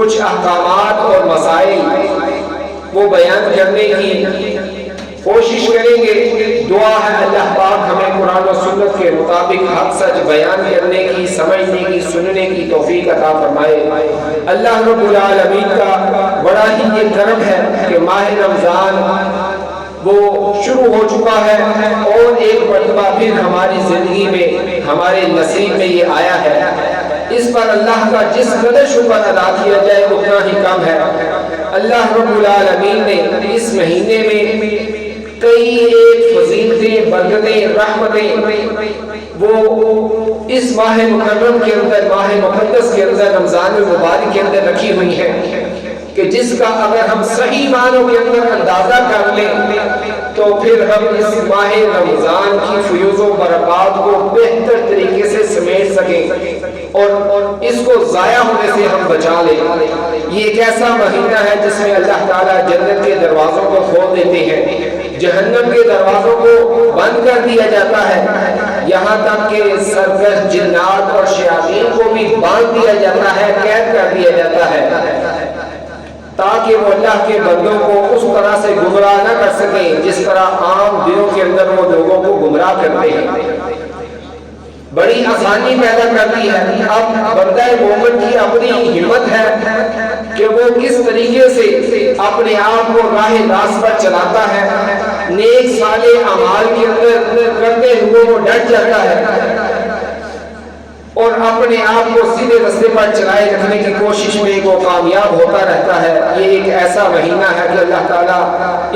کچھ احکامات اور مسائل وہ بیان کرنے کی کوشش کریں گے۔ دعا ہے اللہ پاک ہمیں قرآن و سنت کے مطابق حق سچ بیان کرنے کی، سمجھنے کی، سننے کی توفیق عطا فرمائے۔ اللہ رب العالمین کا بڑا ہی یہ کرم ہے کہ ماہ رمضان وہ شروع ہو چکا ہے اور ایک مرتبہ پھر ہماری زندگی میں، ہمارے نصیب میں یہ آیا ہے۔ اس پر اللہ کا جس قدر شکر ادا کیا جائے اتنا ہی کم ہے۔ اللہ رب العالمین نے اس مہینے میں کئی ایک فضیلتیں، برکتیں، رحمتیں وہ اس ماہ مکرم کے اندر، ماہ مقدس کے اندر، رمضان المبارک کے اندر رکھی ہوئی ہیں کہ جس کا اگر ہم صحیح معنوں کے اندر اندازہ کر لیں تو پھر ہم اس ماہ رمضان کی فیوز و برکات کو بہتر طریقے سے سمیٹ سکیں اور اس کو ضائع ہونے سے ہم بچا لیں۔ یہ ایک ایسا مہینہ ہے جس میں اللہ تعالیٰ جنت کے دروازوں کو کھول دیتے ہیں، جہنم کے دروازوں کو بند کر دیا جاتا ہے، یہاں تک کہ سرکش جنات اور شیاطین کو بھی باندھ دیا جاتا ہے، قید کر دیا جاتا ہے، تاکہ وہ اللہ کے بندوں کو اس طرح سے گمراہ نہ کر سکیں جس طرح عام دنوں کے اندر وہ لوگوں کو گمراہ کرتے ہیں۔ بڑی آسانی پیدا کرتی ہے۔ اب بندہ مومن کی اپنی ہمت ہے کہ وہ کس طریقے سے اپنے آپ کو راہ راست پر چلاتا ہے، نیک صالح اعمال کے اندر کرتے ہوئے وہ ڈٹ جاتا ہے اور اپنے آپ کو سیدھے راستے پر چلائے رکھنے کی کوشش میں وہ کامیاب ہوتا رہتا ہے۔ یہ ایک ایسا مہینہ ہے کہ اللہ تعالیٰ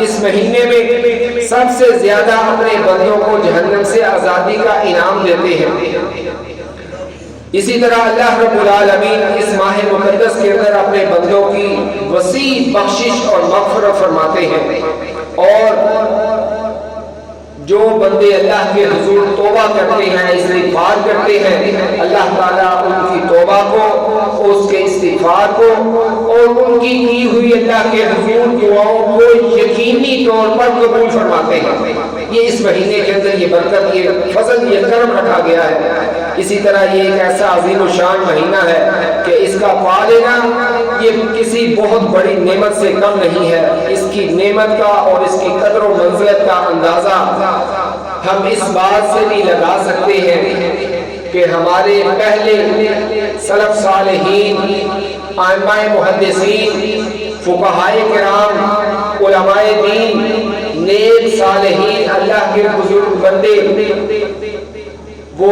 اس مہینے میں سب سے زیادہ اپنے بندوں کو جہنم سے آزادی کا انعام دیتے ہیں۔ اسی طرح اللہ رب العالمین اس ماہ مقدس کے اندر اپنے بندوں کی وسیع بخشش اور مغفرت فرماتے ہیں، اور جو بندے اللہ کے حضور توبہ کرتے ہیں، استغفار کرتے ہیں، اللہ تعالیٰ ان کی توبہ کو، اس کے استغفار کو اور ان کی ہوئی اللہ کے حضور دعاؤں کو یقینی طور پر قبول فرماتے ہیں۔ یہ اس مہینے کے اندر یہ برکت، یہ فضل، یہ کرم رکھا گیا ہے۔ اسی طرح یہ ایک ایسا عظیم الشان مہینہ ہے کہ اس کا پا لینا یہ کسی بہت بڑی نعمت سے کم نہیں ہے۔ اس کی نعمت کا اور اس کی قدر و منزلت کا اندازہ ہم اس بات سے بھی لگا سکتے ہیں کہ ہمارے پہلے سلف صالحین، ائمہ محدثین، فقہائے کرام، علماء دین، نیک صالحین، اللہ کے بزرگ بندے وہ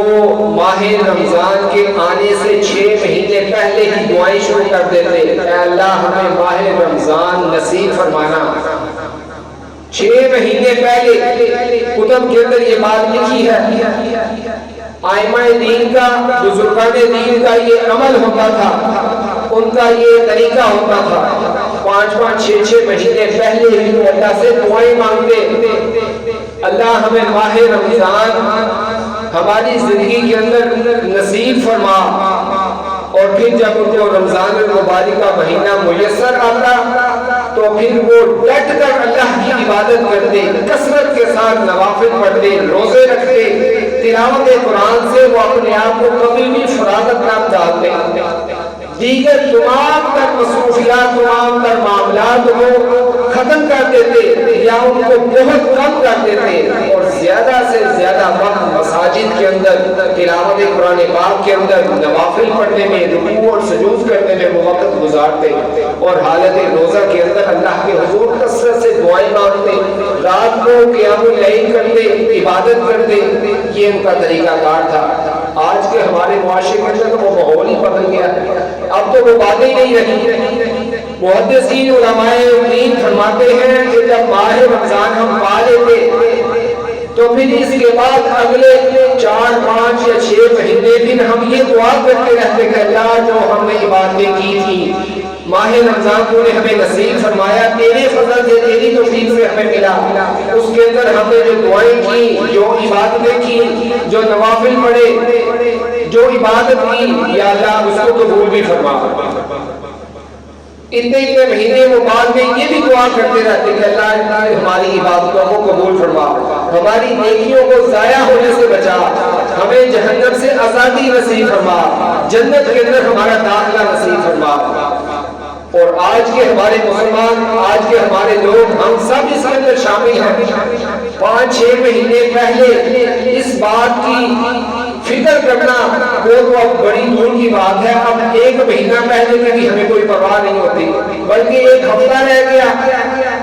ماہ رمضان کے آنے سے 6 مہینے پہلے ہی دعائیں شروع کر دیتے، اے اللہ ہمیں ماہ رمضان نصیب فرمانا۔ 6 مہینے پہلے کتب کے اندر یہ بات لکھی ہے۔ ائمہ دین کا، بزرگان دین کا یہ عمل ہوتا تھا، ان کا یہ طریقہ ہوتا تھا، 5-5، 6-6 مہینے پہلے ہی وہ اللہ سے دعائیں مانگتے، اللہ ہمیں ماہ رمضان ہماری زندگی کے اندر نصیب فرما۔ اور پھر جب ان کو رمضان المبارک کا مہینہ میسر آتا تو پھر وہ ڈٹ کر اللہ کی عبادت کرتے، کثرت کے ساتھ نوافل پڑھتے، روزے رکھتے، تلاوت قرآن سے وہ اپنے آپ کو کبھی بھی فراغت نہ ڈالتے، دیگر تمام تر مصروفیات، تمام تر معاملات کو ختم کر دیتے یا ان کو بہت کم کر دیتے اور زیادہ سے زیادہ وقت مساجد کے اندر تلاوت قرآن پاک کے اندر نوافل پڑھنے میں، رکوع اور سجود کرنے میں وہ وقت گزارتے اور حالت روزہ کے اندر اللہ کے حضور کثرت سے دعائیں مانگتے، رات کو قیام اللیل کرتے، عبادت کرتے۔ یہ ان کا طریقہ کار تھا۔ آج کے ہمارے معاشرے کے اندر وہ ماحول ہی بدل گیا، اب تو وہ باتیں ہی نہیں رہی۔ محدثین علماء دین فرماتے ہیں کہ جب ماہ رمضان ہم پا لیتے تو پھر اس کے بعد اگلے 4، 5 یا 6 مہینے پھر ہم یہ دعا کرتے رہتے کہ اللہ جو ہم نے عبادتیں کی تھی، ماہ رمضان تو نے ہمیں نصیب فرمایا، تیرے فضل سے، تیری توفیق سے ہمیں ملا، اس کے اندر ہم نے جو دعائیں کی، جو عبادتیں کی، جو نوافل پڑھے، جو عبادت کی، یا اللہ اس کو قبول بھی فرما۔ اتنے مہینے وہ بعد میں یہ بھی دعا کرتے رہتے کہ اللہ ہماری عبادتوں کو قبول فرما، ہماری نیکیوں کو ضائع ہونے سے بچا، ہمیں جہنم سے آزادی نصیب فرما، جنت کے اندر ہمارا داخلہ نصیب فرما۔ آج کے ہمارے مسلمان، آج کے ہمارے لوگ، ہم سب اس کے اندر شامل ہیں۔ 5-6 مہینے پہلے اس بات کی فکر کرنا وہ تو اب بڑی دور کی بات ہے۔ اب 1 مہینہ پہلے کی بھی ہمیں کوئی پرواہ نہیں ہوتی، بلکہ 1 ہفتہ رہ گیا،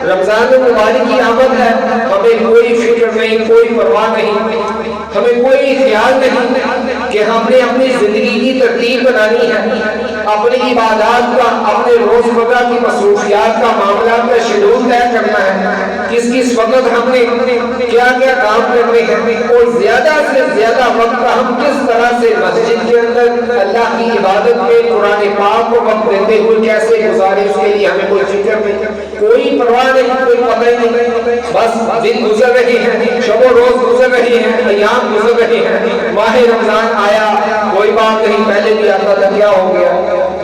رمضان المبارک کی آمد ہے، ہمیں کوئی فکر نہیں، کوئی پرواہ نہیں، ہمیں کوئی خیال نہیں کہ ہم نے اپنی زندگی کی ترتیب بنانی ہے، اپنی عبادات کا، اپنے روزمرہ کی مصروفیات کا، معاملات کا شیڈول طے کرنا ہے، کس وقت ہم نے کیا کیا کام کرنے ہیں، اور زیادہ سے زیادہ وقت ہم کس طرح سے مسجد کے اندر اللہ کی عبادت میں قرآن پاک کو وقت دیتے ہوئے کیسے گزارے، اس کے لیے ہمیں کوئی فکر نہیں، کوئی پرواہ نہیں، کوئی پتہ ہی نہیں۔ بس دن گزر رہے ہیں، شب و روز گزر رہے ہیں، ایام گزر رہے ہیں، ماہ رمضان آیا، کوئی بات نہیں، پہلے بھی آتا تھا، کیا ہو گیا۔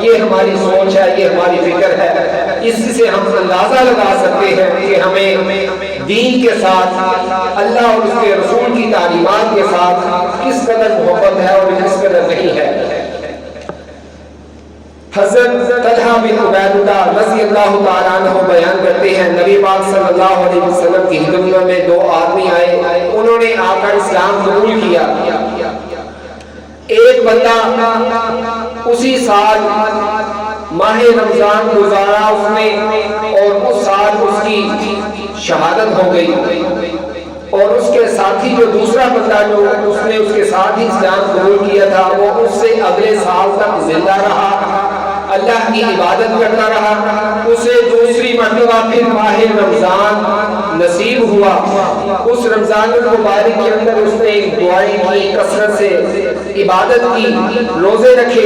یہ ہماری سوچ ہے، یہ ہماری فکر ہے۔ اس سے ہم اندازہ لگا سکتے ہیں کہ ہمیں دین کے ساتھ، اللہ اور اس کے رسول کی تعلیمات کے ساتھ کس قدر محبت ہے اور کس قدر نہیں ہے۔ حضرت طلحہ بن عبید اللہ رضی اللہ تعالیٰ عنہ بیان کرتے ہیں، نبی پاک صلی اللہ علیہ وسلم کی خدمت میں 2 آدمی آئے، انہوں نے آ کر اسلام قبول کیا۔ ایک بندہ اسی سال ماہ رمضان گزارا اس نے، اور اس سال اس کی شہادت ہو گئی، اور اس کے ساتھی جو دوسرا بندہ جو اس نے اس کے ساتھ ہی اسلام قبول کیا تھا، وہ اس سے اگلے سال تک زندہ رہا، اللہ کی عبادت کرتا رہا، اسے دوسری مرتبہ پھر ماہ رمضان نصیب ہوا۔ اس رمضان المبارک کے اندر اس نے ایک دعائیں کی، کثرت سے عبادت کی، روزے رکھے،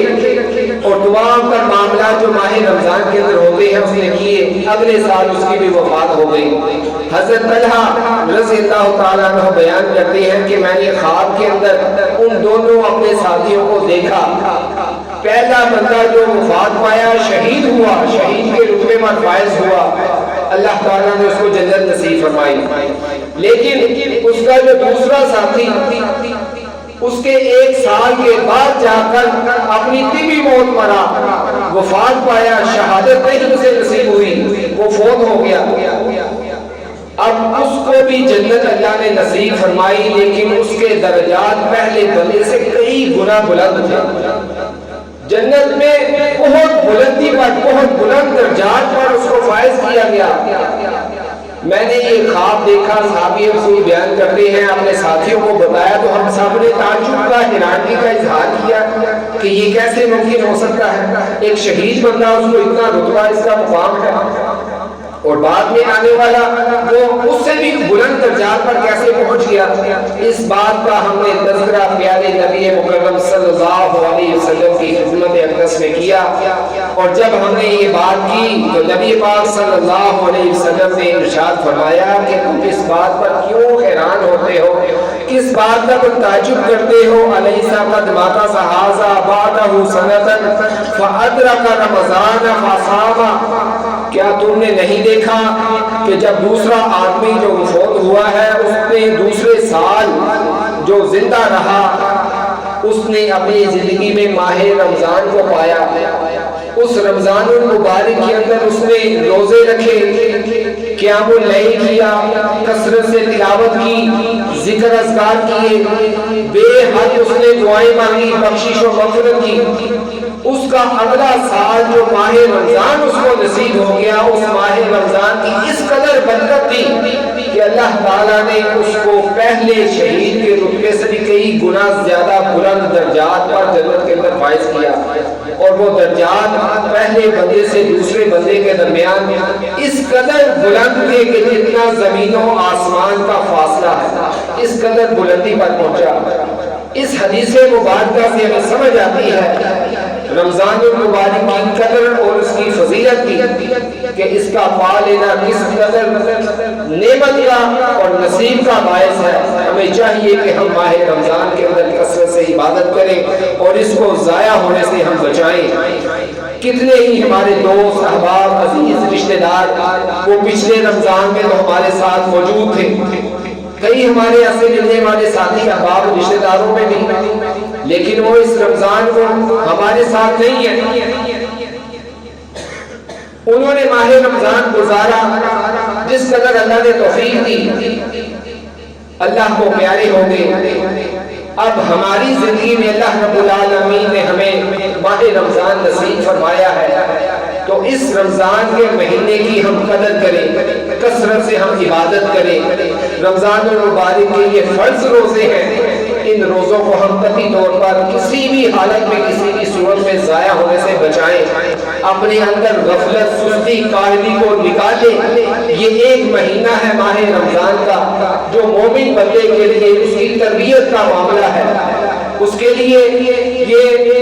اور دعا کا معاملات جو ماہ رمضان کے اندر ہوتے ہیں اس نے کیے، اگلے سال اس کی بھی وفات ہو گئی۔ حضرت طلحہ رضی اللہ تعالیٰ عنہ بیان کرتے ہیں کہ میں نے خواب کے اندر ان دونوں اپنے ساتھیوں کو دیکھا، پہلا بندہ جو وفات پایا شہید ہوا، شہید کے رتبے پر فائز ہوا، اللہ تعالیٰ نے اس کو جنت نصیب فرمائی، لیکن اس کا جو دوسرا ساتھی اس کے 1 سال کے بعد جا کر اپنی طبی موت مرا، وفات پایا، شہادت نہیں اسے نصیب ہوئی، وہ فوت ہو گیا۔ اب اس کو بھی جنت اللہ نے نصیب فرمائی، لیکن اس کے درجات پہلے بندے سے کئی گنا بلند تھے۔ جنت میں بہت بلندی پر، بہت بلند درجات پر اس کو فائز کیا گیا۔ میں نے یہ خواب دیکھا، صحابی رسول بیان کرتے ہیں، اپنے ساتھیوں کو بتایا تو ہم سب نے تعجب کا، حیرانی کا اظہار کیا کہ یہ کیسے ممکن ہو سکتا ہے، ایک شہید بندہ اس کو اتنا رتبہ، اس کا مقام ہے، اور بعد میں آنے والا وہ اس سے بھی بلند درجات پر کیسے پہنچ گیا۔ اس بات کا ہم نے تذکرہ پیارے نبی مکرم صلی اللہ علیہ وسلم کی خدمت اقدس میں کیا، اور جب ہم نے یہ بات کی تو نبی پاک صلی اللہ علیہ وسلم نے ارشاد فرمایا کہ تم اس بات پر کیوں حیران ہوتے ہو، کس بات کا تم تعجب کرتے ہو، الیس قد مات ھذا بعدہ سنۃ فادرک رمضان فصام، کیا تم نے نہیں دیکھا کہ جب دوسرا آدمی جو فوت ہوا ہے اس نے دوسرے سال جو زندہ رہا، اس نے اپنی زندگی میں ماہ رمضان کو پایا، اس رمضان المبارک کے اندر اس نے روزے رکھے، قیام اللیل کیا، کثرت سے تلاوت کی، ذکر اذکار کیے، بے حد اس نے دعائیں مانگی، بخشش و مغفرت کی۔ اس کا اگلا سال جو ماہ رمضان اس کو نصیب ہو گیا، اس ماہ رمضان کی اس قدر برکت تھی کہ اللہ تعالیٰ نے اس کو پہلے شہید کے رتبے سے بھی کئی گنا زیادہ بلند درجات پر جنت کے اندر فائز کیا، اور وہ درجات پہلے بندے سے دوسرے بندے کے درمیان اس قدر بلند تھے کہ جتنا زمین و آسمان کا فاصلہ ہے، اس قدر بلندی پر پہنچا۔ اس حدیث مبارکہ سے ہمیں سمجھ آتی ہے رمضان المبارک کی قدر اور اس کی فضیلت کی، کہ اس کا پا لینا کس قدر نعمت کا اور نصیب کا باعث ہے۔ ہمیں چاہیے کہ ہم ماہ رمضان کے اندر کثرت سے عبادت کریں اور اس کو ضائع ہونے سے ہم بچائیں۔ کتنے ہی ہمارے دوست، احباب، عزیز، رشتہ دار وہ پچھلے رمضان میں تو ہمارے ساتھ موجود تھے، کئی ہمارے ایسے ملنے والے ساتھی احباب رشتہ داروں میں بھی، لیکن وہ اس رمضان کو ہمارے ساتھ نہیں ہے۔ انہوں نے ماہ رمضان گزارا، جس قدر اللہ نے توفیق دی اللہ کو پیارے ہو گئے۔ اب ہماری زندگی میں اللہ رب العالمین نے ہمیں ماہ رمضان نصیب فرمایا ہے، تو اس رمضان کے مہینے کی ہم قدر کریں، کثرت سے ہم عبادت کریں۔ رمضان المبارک کے یہ فرض روزے ہیں، ان روزوں کو ہم قطعی طور پر کسی بھی حالت میں کسی بھی صورت میں ضائع ہونے سے بچائیں، اپنے اندر غفلت سستی کاہلی کو نکالیں۔ یہ ایک مہینہ ہے ماہ رمضان کا، جو مومن بندے کے لیے اس کی تربیت کا معاملہ ہے، اس کے لیے یہ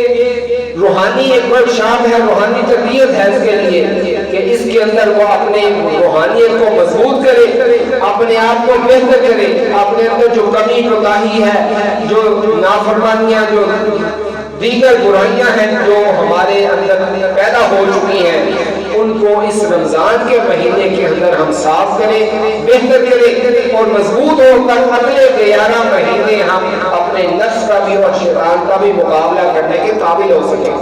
روحانی ایک ورکشاپ ہے، روحانی تربیت ہے اس کے لیے کہ اس کے اندر وہ اپنے روحانیت کو مضبوط کرے، اپنے آپ کو بہتر کرے، اپنے اندر جو کمی کوتاہی ہے، جو نافرمانیاں، جو دیگر برائیاں ہیں جو ہمارے اندر پیدا ہو چکی ہیں، ان کو اس رمضان کے مہینے کے اندر ہم صاف کریں، بہتر کریں، اور مضبوط ہو کر اگلے 11 مہینے ہم اپنے نفس کا بھی اور شیطان کا بھی مقابلہ کرنے کے قابل ہو سکیں،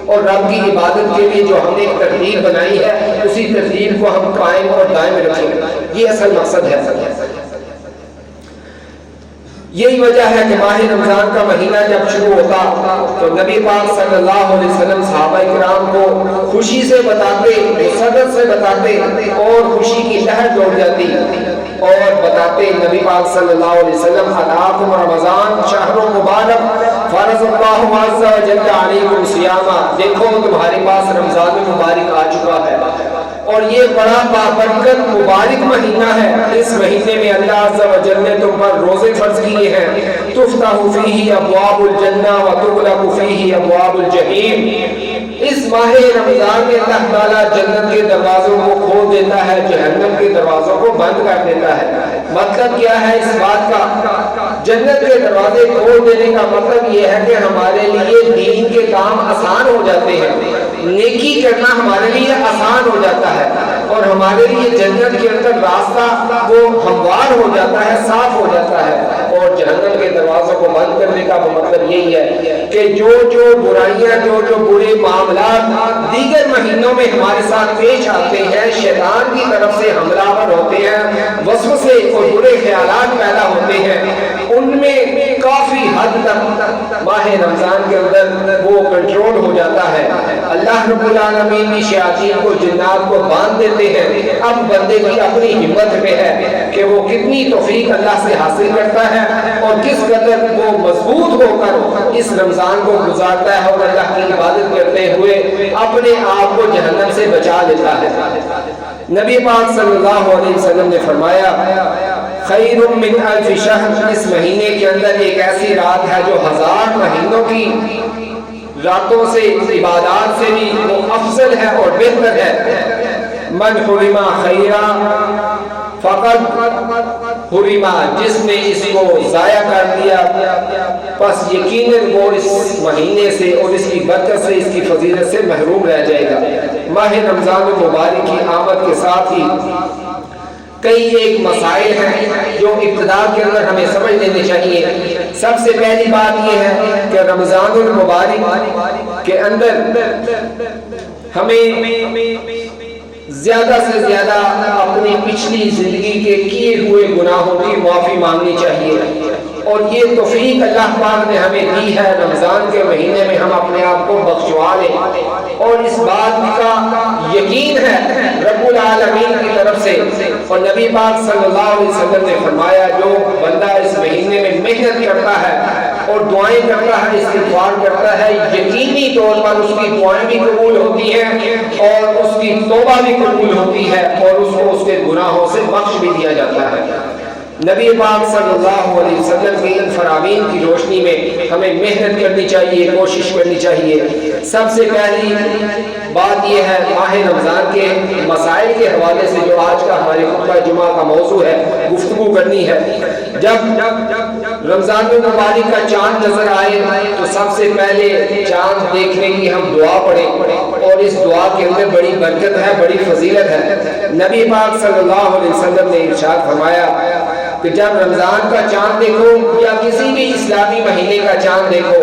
اور رب کی عبادت کے لیے جو ہم نے ایک ترتیب بنائی ہے اسی ترتیب کو ہم قائم اور دائم رکھیں۔ یہ اصل مقصد ہے۔ یہی وجہ ہے کہ ماہ رمضان کا مہینہ جب شروع ہوتا تو نبی پاک صلی اللہ علیہ وسلم صحابہ کرام کو خوشی سے بتاتے، مسرت سے بتاتے، اور خوشی کی لہر دوڑ جاتی اور بتاتے نبی پاک صلی اللہ علیہ وسلم اتاکم رمضان شہر مبارک فرض اللہ عز و جل علیکم صیامہ، دیکھو تمہارے پاس رمضان مبارک آ چکا ہے، اور یہ بڑا بابرکت مبارک مہینہ ہے۔ اس مہینے میں اللہ عز و جل نے تم پر روزے فرض کیے ہیں، تفتح فیہ ابواب الجنہ وتغلق فیہ ابواب الجحیم۔ اس ماہ رمضان میں اللہ تعالیٰ جنت کے دروازوں کو کھول دیتا ہے، جہنم کے دروازوں کو بند کر دیتا ہے۔ مطلب کیا ہے اس بات کا؟ جنت کے دروازے کھول دینے کا مطلب یہ ہے کہ ہمارے لیے دین کے کام آسان ہو جاتے ہیں، نیکی کرنا ہمارے لیے آسان ہو جاتا ہے، اور ہمارے لیے جنت کے اندر راستہ وہ ہموار ہو جاتا ہے، صاف ہو جاتا ہے۔ اور جہنم کے دروازوں کو بند کرنے کا مطلب یہی ہے کہ جو برائیاں، جو برے معاملات دیگر مہینوں میں ہمارے ساتھ پیش آتے ہیں، شیطان کی طرف سے حملہ آور ہوتے ہیں، وسوسے اور برے خیالات پیدا ہوتے ہیں، ان میں کافی حد تک ماہ رمضان کے اندر وہ کنٹرول ہو جاتا ہے۔ اللہ رب العالمین بھی شیاطین کو، جنات کو باندھ دیتے ہیں۔ اب بندے کی اپنی ہمت میں ہے کہ وہ کتنی توفیق اللہ سے حاصل کرتا ہے اور کس قدر وہ مضبوط ہو کر اس رمضان کو گزارتا ہے، اور اللہ کی عبادت کرتے ہوئے اپنے آپ کو جہنم سے بچا لیتا ہے۔ نبی پاک صلی اللہ علیہ وسلم نے فرمایا خیر من الف شہر، اس مہینے کے اندر ایک ایسی رات ہے جو 1000 مہینوں کی راتوں سے، عبادات سے بھی وہ افضل ہے اور بہتر ہے۔ من حرم خیرا فقط حرم، جس نے اس کو ضائع کر دیا پس یقیناً وہ اس مہینے سے اور اس کی برکت سے، اس کی فضیلت سے محروم رہ جائے گا۔ ماہ رمضان المبارک کی آمد کے ساتھ ہی کئی ایک مسائل ہیں جو ابتدا کے اندر ہمیں سمجھ لینے چاہیے۔ سب سے پہلی بات یہ ہے کہ رمضان المبارک کے اندر ہمیں زیادہ سے زیادہ اپنی پچھلی زندگی کے کیے ہوئے گناہوں کی معافی مانگنی چاہیے، اور یہ توفیق اللہ پاک نے ہمیں دی ہے رمضان کے مہینے میں ہم اپنے آپ کو بخشوا لیں، اور اس بات کا یقین ہے رب العالمین کی طرف سے، اور نبی پاک صلی اللہ علیہ وسلم نے فرمایا جو بندہ اس مہینے میں محنت کرتا ہے اور دعائیں کرتا ہے، استغفار کرتا ہے، یقینی طور پر اس کی دعائیں بھی قبول ہوتی ہیں اور اس کی توبہ بھی قبول ہوتی ہے، اور اس کو اس کے گناہوں سے بخش بھی دیا جاتا ہے۔ نبی پاک صلی اللہ علیہ وسلم کی ان فرامین کی روشنی میں ہمیں محنت کرنی چاہیے، کوشش کرنی چاہیے۔ سب سے پہلی بات یہ ہے ماہ رمضان کے مسائل کے حوالے سے جو آج کا ہمارے خطبہ جمعہ کا موضوع ہے، گفتگو کرنی ہے۔ جب رمضان المبارک کا چاند نظر آئے تو سب سے پہلے چاند دیکھنے کی ہم دعا پڑھیں، اور اس دعا کے اندر بڑی برکت ہے، بڑی فضیلت ہے۔ نبی پاک صلی اللہ علیہ وسلم نے ارشاد فرمایا کہ جب رمضان کا چاند دیکھو یا کسی بھی اسلامی مہینے کا چاند دیکھو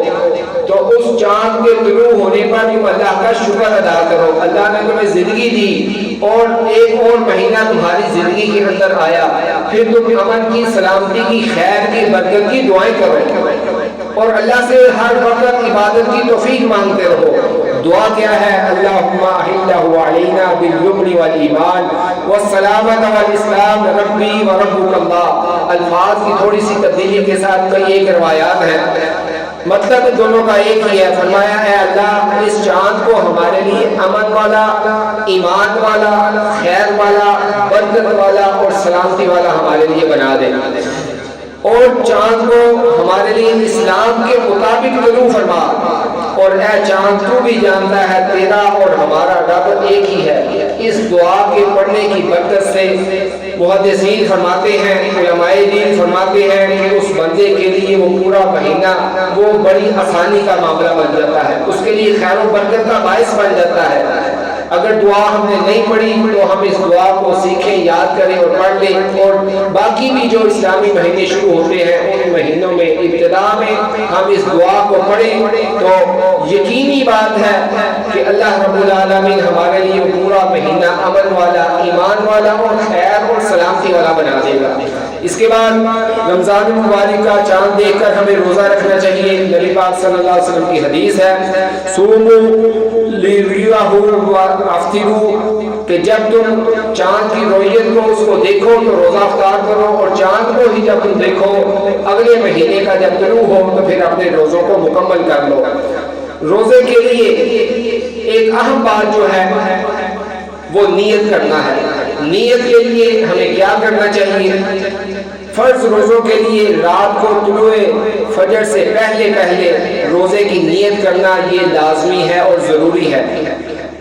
تو اس چاند کے طلوع ہونے پر تم اللہ کا شکر ادا کرو. اللہ نے تمہیں زندگی دی اور ایک اور مہینہ تمہاری زندگی کے اندر آیا, پھر تم امن کی, سلامتی کی, خیر کی, برکت کی دعائیں کرو اور اللہ سے ہر وقت عبادت کی توفیق مانگتے رہو. دعا کیا ہے؟ اللہم احلہ علینا بالامن والایمان والسلامۃ والاسلام ربی وربک اللہ. الفاظ کی تھوڑی سی تبدیلی کے ساتھ کئی ایک روایات ہیں, مطلب دونوں کا ایک ہی ہے. فرمایا ہے اللہ اس چاند کو ہمارے لیے امن والا, ایمان والا, خیر والا, برکت والا اور سلامتی والا ہمارے لیے بنا دے, اور چاند کو ہمارے لیے اسلام کے مطابق طلوع فرما. اور اے چاند تو بھی جانتا ہے تیرا اور ہمارا رب ایک ہی ہے. اس دعا کے پڑھنے کی برکت سے محدثین فرماتے ہیں, علماء دین فرماتے ہیں کہ اس بندے کے لیے وہ پورا مہینہ وہ بڑی آسانی کا معاملہ بن جاتا ہے, اس کے لیے خیر و برکت کا باعث بن جاتا ہے. اگر دعا ہم نے نہیں پڑھی تو ہم اس دعا کو سیکھیں, یاد کریں اور پڑھ لیں. اور باقی بھی جو اسلامی مہینے شروع ہوتے ہیں ان مہینوں میں ابتدا میں ہم اس دعا کو پڑھیں تو یقینی بات ہے کہ اللہ رب العالمین ہمارے لیے پورا مہینہ امن والا, ایمان والا اور خیر اور سلامتی والا بنا دے گا. اس کے بعد رمضان المبارک کا چاند دیکھ کر ہمیں روزہ رکھنا چاہیے. نبی پاک صلی اللہ علیہ وسلم کی حدیث ہے صوموا لرؤیاہ وافطروا, کہ جب تم چاند کی رویت کو اس کو دیکھو تو روزہ افطار کرو, اور چاند کو ہی جب تم دیکھو اگلے مہینے کا جب طلوع ہو تو پھر اپنے روزوں کو مکمل کر لو. روزے کے لیے ایک اہم بات جو ہے وہ نیت کرنا ہے. نیت کے لیے ہمیں کیا کرنا چاہیے؟ فرض روزوں کے لیے رات کو طلوع فجر سے پہلے روزے کی نیت کرنا یہ لازمی ہے اور ضروری ہے.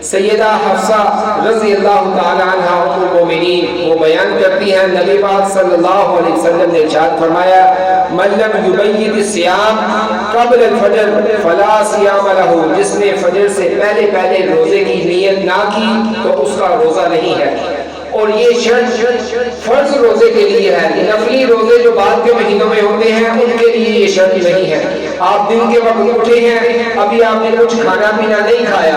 سیدہ حفصہ رضی اللہ تعالی عنہ ام المومنین وہ بیان کرتی ہیں نبی پاک صلی اللہ علیہ وسلم نے ارشاد فرمایا من لم یبیت الصیام قبل الفجر فلا صیام له, جس نے فجر سے پہلے روزے کی نیت نہ کی تو اس کا روزہ نہیں ہے. اور یہ شرط فرض روزے کے لیے ہے. نفلی روزے جو بعد کے مہینوں میں ہوتے ہیں ان کے لیے یہ شرط نہیں ہے. آپ دن کے وقت اٹھے ہیں, ابھی آپ نے کچھ کھانا پینا نہیں کھایا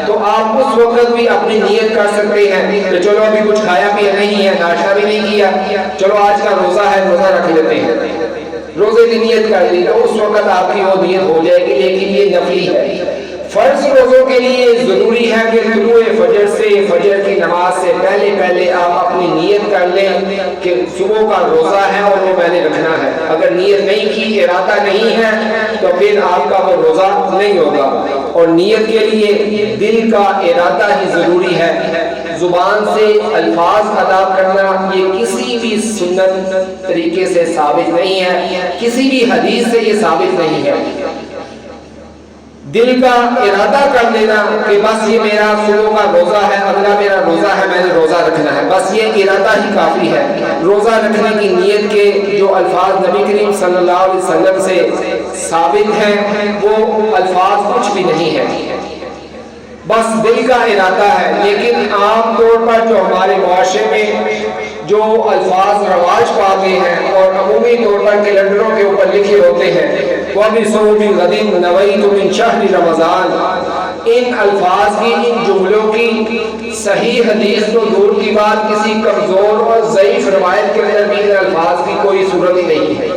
تو آپ اس وقت بھی اپنی نیت کر سکتے ہیں کہ چلو ابھی کچھ کھایا پیا نہیں ہے, ناشتہ بھی نہیں کیا, چلو آج کا روزہ ہے, روزہ رکھ لیتے ہیں. روزے کی نیت کر لی تو اس وقت آپ کی وہ نیت ہو جائے گی, لیکن یہ نفلی ہے. فرض روزوں کے لیے ضروری ہے کہ طلوع فجر سے, فجر کی نماز سے پہلے آپ اپنی نیت کر لیں کہ صبح کا روزہ ہے اور وہ میں نے رکھنا ہے. اگر نیت نہیں کی, ارادہ نہیں ہے تو پھر آپ کا وہ روزہ نہیں ہوگا. اور نیت کے لیے دل کا ارادہ ہی ضروری ہے. زبان سے الفاظ ادا کرنا یہ کسی بھی سنت طریقے سے ثابت نہیں ہے, کسی بھی حدیث سے یہ ثابت نہیں ہے. دل کا ارادہ کر لینا کہ بس یہ میرا صبح کا روزہ ہے, اگلا میرا روزہ ہے, میں نے روزہ رکھنا ہے, بس یہ ارادہ ہی کافی ہے. روزہ رکھنے کی نیت کے جو الفاظ نبی کریم صلی اللہ علیہ وسلم سے ثابت ہیں وہ الفاظ کچھ بھی نہیں ہے, بس دل کا ارادہ ہے. لیکن عام طور پر جو ہمارے معاشرے میں جو الفاظ رواج پا گئے ہیں اور عمومی طور پر کیلنڈروں کے اوپر لکھے ہوتے ہیں وَبِصَوْمِ غَدٍ نَوَيْتُ مِنْ شَهْرِ رمضان, ان الفاظ کی, ان جملوں کی صحیح حدیث تو دور کی بات, کسی کمزور اور ضعیف روایت کے اندر بھی ان الفاظ کی کوئی صورت ہی نہیں ہے.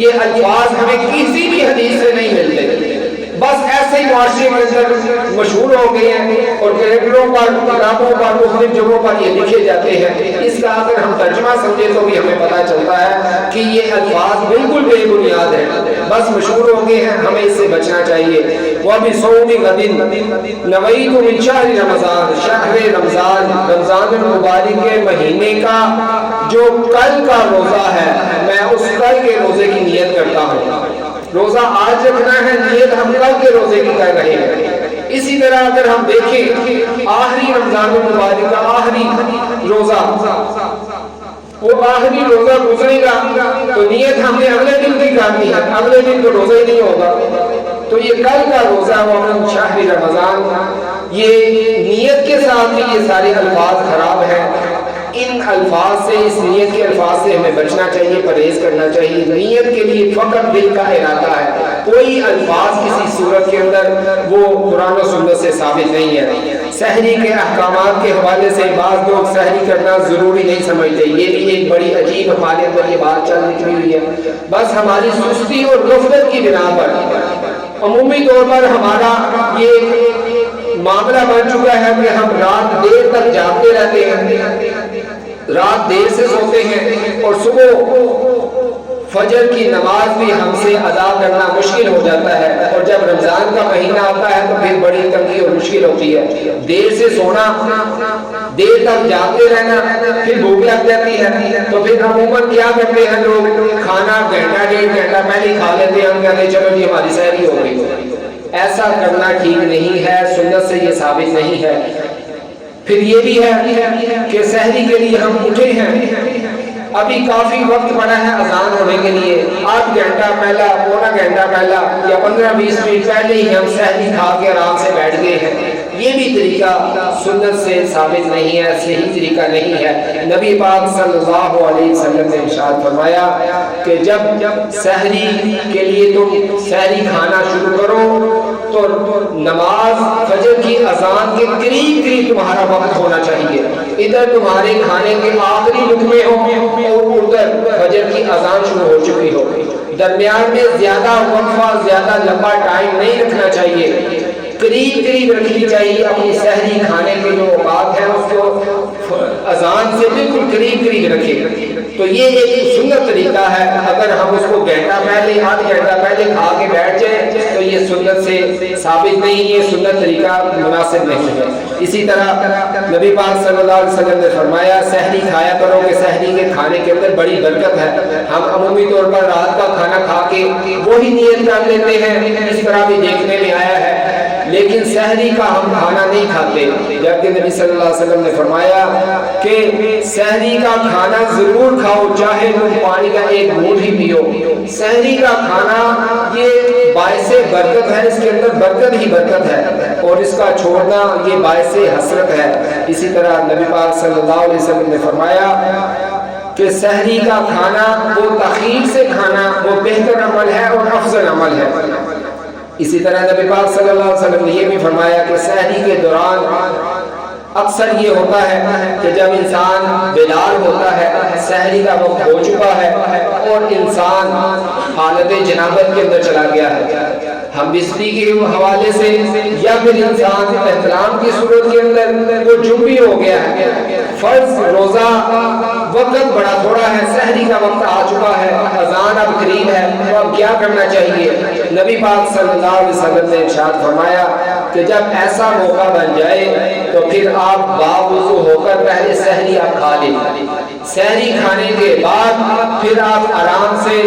یہ الفاظ ہمیں کسی بھی حدیث سے نہیں ملتے, بس ایسے ہی معاشرے کے اندر مشہور ہو گئے ہیں اور کیلنڈروں پر, کتابوں پر, مختلف جگہوں پر یہ لکھے جاتے ہیں. اس کا اگر ہم ترجمہ سمجھے تو بھی ہمیں پتہ چلتا ہے کہ یہ الفاظ بالکل بے بنیاد ہیں, بس مشہور ہو گئے ہیں, ہمیں اس سے بچنا چاہیے. وَبِصَوْمِ غَدٍ نَوَيْتُ مِنْ شَهْرِ رمضان, شہر رمضان, رمضان المبارک کے مہینے کا جو کل کا روزہ ہے میں اس کل کے روزے کی نیت کرتا ہوں. روزہ آج رکھنا ہے, نیت ہم کل کے روزے کی کر رہے ہیں. اسی طرح اگر ہم دیکھیں آخری رمضان المبارک کا آخری روزہ, وہ آخری روزہ گزرے گا تو نیت ہم نے اگلے دن کی کرنی ہے, اگلے دن تو روزہ ہی نہیں ہوگا. تو یہ کل کا روزہ ومن شہر رمضان, یہ نیت کے ساتھ بھی یہ سارے الفاظ خراب ہیں. ان الفاظ سے, اس نیت کے الفاظ سے ہمیں بچنا چاہیے, پرہیز کرنا چاہیے. نیت کے لیے فقط دل کا ارادہ ہے, کوئی الفاظ کسی صورت کے اندر وہ قرآن و سنت سے ثابت نہیں ہے۔ سحری کے احکامات کے حوالے سے بعض لوگ سحری کرنا ضروری نہیں سمجھتے، یہ بھی ایک بڑی عجیب ہمارے اندر یہ بات چل نکلی ہوئی ہے۔ بس ہماری سستی اور غفلت کی بنا پر عمومی طور پر ہمارا یہ معاملہ بن چکا ہے کہ ہم رات دیر تک جاگتے رہتے ہیں، رات دیر سے سوتے ہیں، اور صبح فجر کی نماز بھی ہم سے ادا کرنا مشکل ہو جاتا ہے، اور جب رمضان کا مہینہ آتا ہے تو پھر بڑی تنگی اور مشکل ہوتی ہے۔ دیر سے سونا، دیر تک جاگتے رہنا، پھر بھوک لگ جاتی ہے تو پھر عموماً کیا کرتے ہیں لوگ، کھانا گھنٹہ ڈیڑھ گھنٹہ پہلے ہی کھا لیتے ہیں، ہم کہتے ہیں چلو جی ہماری سحری ہو گئی۔ ایسا کرنا ٹھیک نہیں ہے، سنت سے یہ ثابت نہیں ہے۔ پھر یہ بھی ہے کہ سحری کے لیے ہم اٹھے ہیں، ابھی کافی وقت پڑا ہے اذان ہونے کے لیے، آدھ گھنٹہ پہلا، پونا گھنٹہ پہلا یا 15-20 منٹ پہلے ہی ہم سحری کھا کے آرام سے بیٹھ گئے ہیں، یہ بھی طریقہ سنت سے ثابت نہیں ہے، صحیح طریقہ نہیں ہے۔ نبی پاک صلی اللہ علیہ وسلم نے ارشاد فرمایا کہ جب سحری کے لیے تم سحری کھانا شروع کرو تو نماز فجر کی اذان کے قریب قریب تمہارا وقت ہونا چاہیے، ادھر تمہارے کھانے کے آخری لقمے ہوں اور ادھر فجر کی اذان شروع ہو چکی ہو۔ درمیان میں زیادہ وقفہ، زیادہ لمبا ٹائم نہیں رکھنا چاہیے، قریب قریب رکھنی چاہیے اپنی سحری کھانے کے جو اوقات ہیں اس کو اذان سے بالکل قریب قریب رکھے۔ تو یہ ایک سنت طریقہ ہے، اگر ہم اس کو گھنٹہ پہلے، آدھ گھنٹہ پہلے کھا کے بیٹھ جائیں تو یہ سنت سے ثابت نہیں، یہ سنت طریقہ مناسب نہیں ہے۔ اسی طرح نبی پاک صلی اللہ علیہ وسلم نے فرمایا سحری کھایا کرو کہ سحری کے کھانے کے اندر بڑی برکت ہے۔ ہم عمومی طور پر رات کا کھانا کھا کے وہی نیت کر لیتے ہیں، اس طرح بھی دیکھنے میں آیا ہے، لیکن سحری کا ہم کھانا نہیں کھاتے، جبکہ نبی صلی اللہ علیہ وسلم نے فرمایا کہ سحری کا کھانا ضرور کھاؤ، چاہے تم پانی کا ایک گھونٹ ہی پیو۔ سحری کا کھانا یہ باعث برکت ہے، اس کے اندر برکت ہی برکت ہے، اور اس کا چھوڑنا یہ باعث حسرت ہے۔ اسی طرح نبی پاک صلی اللہ علیہ وسلم نے فرمایا کہ سحری کا کھانا وہ تخیل سے کھانا وہ بہتر عمل ہے اور افضل عمل ہے۔ اسی طرح نبی پاک صلی اللہ علیہ وسلم نے یہ بھی فرمایا کہ سحری کے دوران اکثر یہ ہوتا ہے کہ جب انسان بیدار ہوتا ہے، سحری کا وقت ہو چکا ہے اور انسان حالت جنابت کے اندر چلا گیا ہے، ہم بستی کے حوالے سے یا پھر انسان احترام کی صورت کے اندر وہ جنبی ہو گیا ہے، فرض روزہ وقت بڑا تھوڑا ہے، سحری کا وقت آ چکا ہے، اذان اب قریب ہے، تو اب کیا کرنا چاہیے؟ نبی پاک صلی اللہ علیہ وسلم نے ارشاد فرمایا کہ جب ایسا موقع بن جائے تو پھر آپ باوضو ہو کر پہلے سحری آپ کھا لیں، سحری کھانے کے بعد پھر آپ آرام سے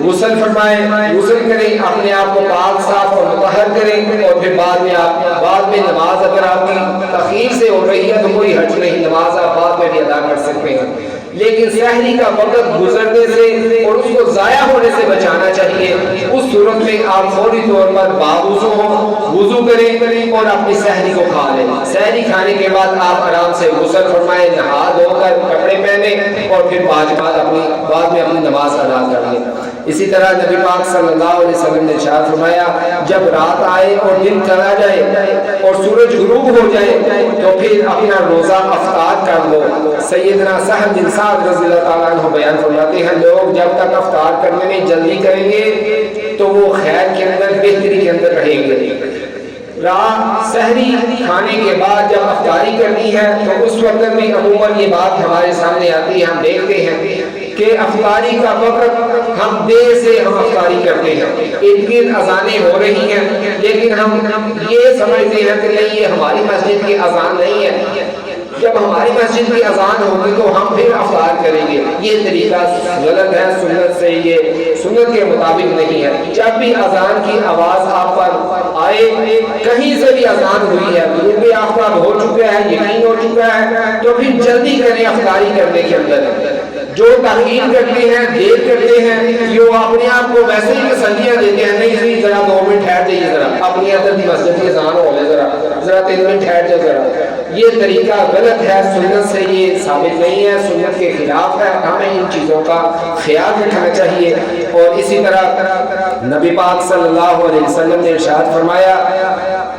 غسل فرمائیں، غسل کریں، اپنے آپ کو پاک صاف اور مطہر کریں، اور پھر بعد میں نماز اگر آپ کی تخیر سے ہو رہی ہے تو کوئی حرج نہیں، نماز آپ بعد میں بھی ادا کر سکتے ہیں، لیکن سحری کا وقت گزرنے سے اور اس کو ضائع ہونے سے بچانا چاہیے۔ اس صورت میں آپ فوری طور پر باوضو ہوں، وضو کریں اور اپنی سحری کو کھا لیں۔ سحری کھانے کے بعد آپ آرام سے غسل فرمائیں، نہا دھو کر کپڑے پہنیں اور پھر بعد میں اپنی نماز ادا کر لیں۔ اسی طرح نبی پاک صلی اللہ علیہ وسلم نے ارشاد فرمایا جب رات آئے اور دن چلا جائے اور سورج غروب ہو جائے تو پھر اپنا روزہ افطار کر لو۔ سیدنا سہل بن سعد رضی اللہ تعالیٰ عنہ بیان فرماتے ہیں لوگ جب تک افطار کرنے میں جلدی کریں گے تو وہ خیر کے اندر، بہتری کے اندر رہیں گے۔ رات سحری کھانے کے بعد جب افطاری کرنی ہے تو اس وقت میں عموماً یہ بات ہمارے سامنے آتی ہے، ہم دیکھتے ہیں کہ افطاری کا وقت ہم دیر سے افطاری کرتے ہیں، ارد گرد اذانیں ہو رہی ہیں لیکن ہم یہ سمجھتے ہیں کہ نہیں یہ ہماری مسجد کی اذان نہیں ہے، جب ہماری مسجد کی اذان ہوگی تو ہم پھر افطار کریں گے۔ یہ طریقہ غلط ہے، سنت سے یہ سنت کے مطابق نہیں ہے۔ جب بھی اذان کی آواز آپ پر آئے، کہیں سے بھی اذان ہوئی ہے، غروب آفتاب ہو چکا ہے، یقین ہو چکا ہے، تو پھر جلدی کریں افطاری کرنے کے اندر۔ جو تاخیر کرتے ہیں، دیر کرتے ہیں، یہ وہ اپنے آپ کو ویسے ہی تسلیاں دیتے ہیں، نہیں ذرا 2 منٹ ٹھہر جائیے، ذرا اپنی ادب کی مسجد کی اذان ہو لے، ذرا 3 منٹ ٹھہر جائے ذرا. یہ طریقہ غلط ہے، سنت سے یہ ثابت نہیں ہے، سنت کے خلاف ہے. ہمیں ان چیزوں کا خیال رکھنا چاہیے. اور اسی طرح نبی پاک صلی اللہ علیہ وسلم نے ارشاد فرمایا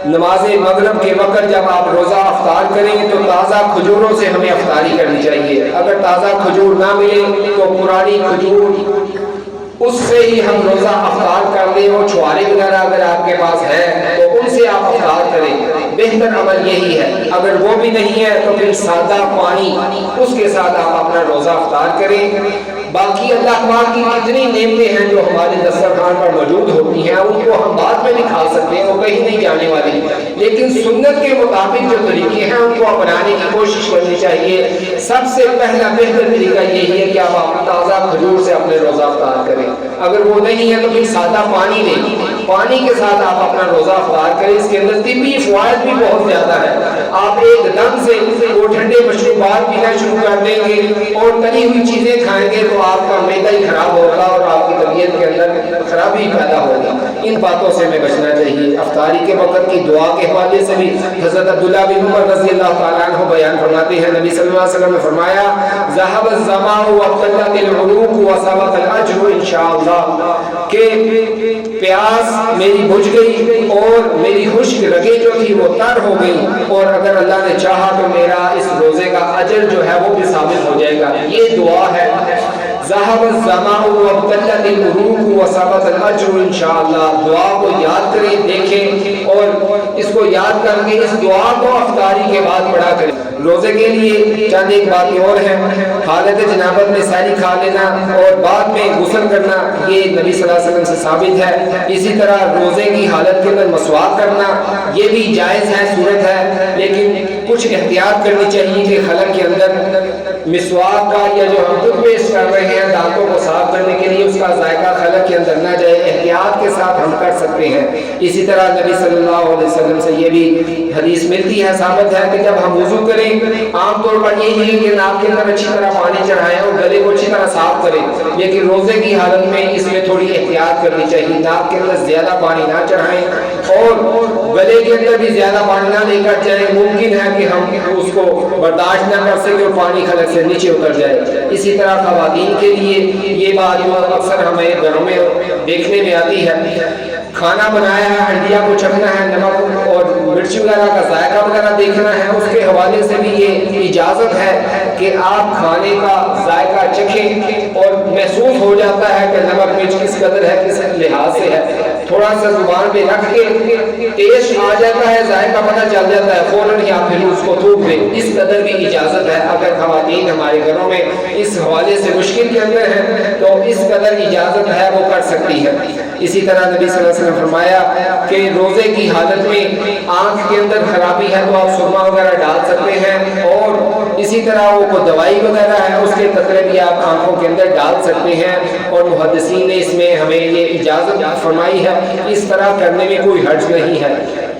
نماز مغرب کے وقت جب آپ روزہ افطار کریں تو تازہ کھجوروں سے ہمیں افطاری کرنی چاہیے. اگر تازہ کھجور نہ ملے تو پرانی کھجور اس سے ہی ہم روزہ افطار کر دیں. وہ چھوارے وغیرہ اگر آپ کے پاس ہے تو ان سے آپ افطار کریں. بہتر عمل یہی ہے. اگر وہ بھی نہیں ہے تو پھر سادہ پانی اس کے ساتھ آپ اپنا روزہ افطار کریں. باقی اللہ پاک کی کتنی نعمتیں ہیں جو ہمارے دسترخوان پر موجود ہوتی ہیں، ان کو ہم بعد میں بھی کھا سکتے ہیں، وہ کہیں نہیں جانے والی. لیکن سنت کے مطابق جو طریقے ہیں ان کو اپنانے کی کوشش کرنی چاہیے. سب سے پہلا بہتر طریقہ یہی ہے کہ آپ تازہ کھجور سے اپنے روزہ افطار کریں. اگر وہ نہیں ہے تو پھر سادہ پانی لیں، پانی کے ساتھ آپ اپنا روزہ افطار کریں. اس کے اندر طبی فوائد بھی بہت زیادہ ہے. آپ ایک دم سے وہ ٹھنڈے مشروبات پینا شروع کر دیں گے اور تلی ہوئی چیزیں کھائیں گے تو آپ کا معدہ ہی خراب ہوگا اور آپ کی طبیعت کے اندر خرابی پیدا ہوگی. ان باتوں سے ہمیں بچنا چاہیے. افطاری کے وقت کی دعا کے حوالے سے بھی حضرت عبداللہ بن عمر رضی اللہ تعالیٰ عنہ بیان فرماتے ہیں نبی صلی اللہ علیہ وسلم نے فرمایا ذهب الظمأ وابتلت العروق وثبت الاجر انشاءاللہ کہ پیاس میری بجھ گئی اور میری خشک رگیں جو تھی وہ تر ہو گئی، اور اگر اللہ نے چاہا تو میرا اس روزے کا اجر جو ہے وہ بھی ثابت ہو جائے گا. یہ دعا ہے ذهب الظمأ وابتلت العروق وثبت الاجر انشاءاللہ. دعا کو یاد کریں، دیکھیں اور اس کو یاد کر کے اس دعا کو افطاری کے بعد پڑھا کریں. روزے کے لیے چند ایک باتیں اور ہیں. حالت جنابت میں سحری کھا لینا اور بعد میں غسل کرنا یہ نبی صلی اللہ علیہ وسلم سے ثابت ہے. اسی طرح روزے کی حالت کے اندر مسواک کرنا یہ بھی جائز ہے، سنت ہے، لیکن کچھ احتیاط کرنی چاہیے کہ خلق کے اندر مسواک کا یا جو ہم ٹوتھ پیسٹ کر رہے ہیں دانتوں کو صاف کرنے کے لیے اس کا ذائقہ خلق کے اندر نہ جائے. احتیاط کے ساتھ ہم کر سکتے ہیں. اسی طرح نبی صلی اللہ علیہ وسلم سے یہ بھی حدیث ملتی ہے، ثابت ہے کہ جب ہم وضو کریں عام طور پر یہ ہے کہ ناک کے اندر اچھی طرح پانی چڑھائیں اور گلے کو اچھی طرح صاف کریں، لیکن روزے کی حالت میں اس میں تھوڑی احتیاط کرنی چاہیے. ناک کے اندر زیادہ پانی نہ چڑھائیں اور گلے کے اندر بھی زیادہ پانی نہ لے کر جائیں. ممکن ہے کہ ہم اس کو برداشت نہ کر سکیں اور پانی خلق سے نیچے اتر جائے. اسی طرح خواتین کے لیے یہ بات جو اکثر ہمیں گھروں میں دیکھنے میں آتی ہے، کھانا بنایا ہے، ہنڈیا کو چکھنا ہے، نمک اور مرچ وغیرہ کا ذائقہ وغیرہ دیکھنا ہے، اس کے حوالے سے بھی یہ اجازت ہے کہ آپ کھانے کا ذائقہ چکھیں اور محسوس ہو جاتا ہے کہ نمک مرچ کس قدر ہے، کس لحاظ سے ہے. تھوڑا سا زبان پہ رکھ کے ٹیسٹ آ جاتا ہے، ذائقہ پتہ چل جاتا ہے، فوراً یا پھر اس کو تھوک دیں. اس قدر بھی اجازت ہے. اگر خواتین ہمارے گھروں میں اس حوالے سے مشکل کے اندر ہیں تو اس قدر اجازت ہے، وہ کر سکتی ہے. اسی طرح نبی صلی اللہ علیہ وسلم نے فرمایا کہ روزے کی حالت میں آنکھ کے اندر خرابی ہے تو آپ سرما وغیرہ ڈال سکتے ہیں، اور اسی طرح وہ کوئی دوائی وغیرہ ہے اس کے قطرے بھی آپ آنکھوں کے اندر ڈال سکتے ہیں. اور محدثین نے اس میں ہمیں یہ اجازت فرمائی ہے، اس طرح کرنے میں کوئی حرج نہیں ہے.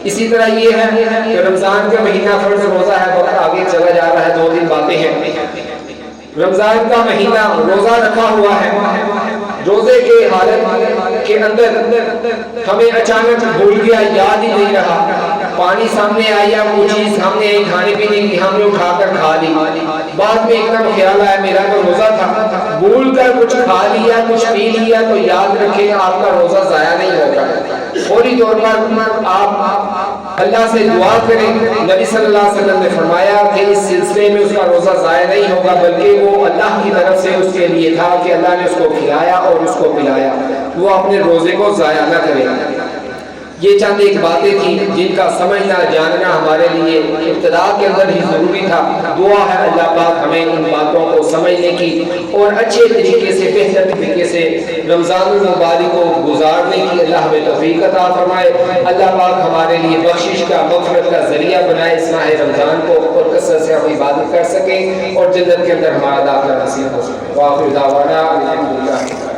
اسی طرح یہ ہے کہ رمضان کا مہینہ فرض روزہ ہے، وقت آگے چلا جا رہا ہے، 2 باتیں ہیں. رمضان کا مہینہ روزہ رکھا ہوا ہے، روزے کے حالت کے اندر ہمیں اچانک بھول گیا، یاد ہی نہیں رہا، پانی سامنے آیا، وہ چیز سامنے آئی کھانے پینے کی، ہم نے اٹھا کر کھا لی. بعد میں ایک دم خیال آیا میرا تو روزہ تھا، بھول کر کچھ کھا لیا، کچھ پی لیا، تو یاد رکھیں آپ کا روزہ ضائع نہیں ہوگا. فوری طور پر آپ اللہ سے دعا کریں. نبی صلی اللہ علیہ وسلم نے فرمایا کہ اس سلسلے میں اس کا روزہ ضائع نہیں ہوگا، بلکہ وہ اللہ کی طرف سے اس کے لیے تھا کہ اللہ نے اس کو کھلایا اور اس کو پلایا، وہ اپنے روزے کو ضائع نہ کرے. یہ چند ایک باتیں تھیں جن کا سمجھنا جاننا ہمارے لیے ابتدا کے اندر ہی ضروری تھا. دعا ہے اللہ پاک ہمیں ان باتوں کو سمجھنے کی اور اچھے طریقے سے، بہتر طریقے سے رمضان المبارک کو گزارنے کی اللہ ہمیں توفیق عطا فرمائے. اللہ پاک ہمارے لیے بخشش کا، مغفرت کا ذریعہ بنائے اس ماہ رمضان کو، اور کثرت سے ہم عبادت کر سکیں اور جنت کے اندر ہمارا داخلہ نصیب ہو سکے. وآخر دعوانا الحمدللہ.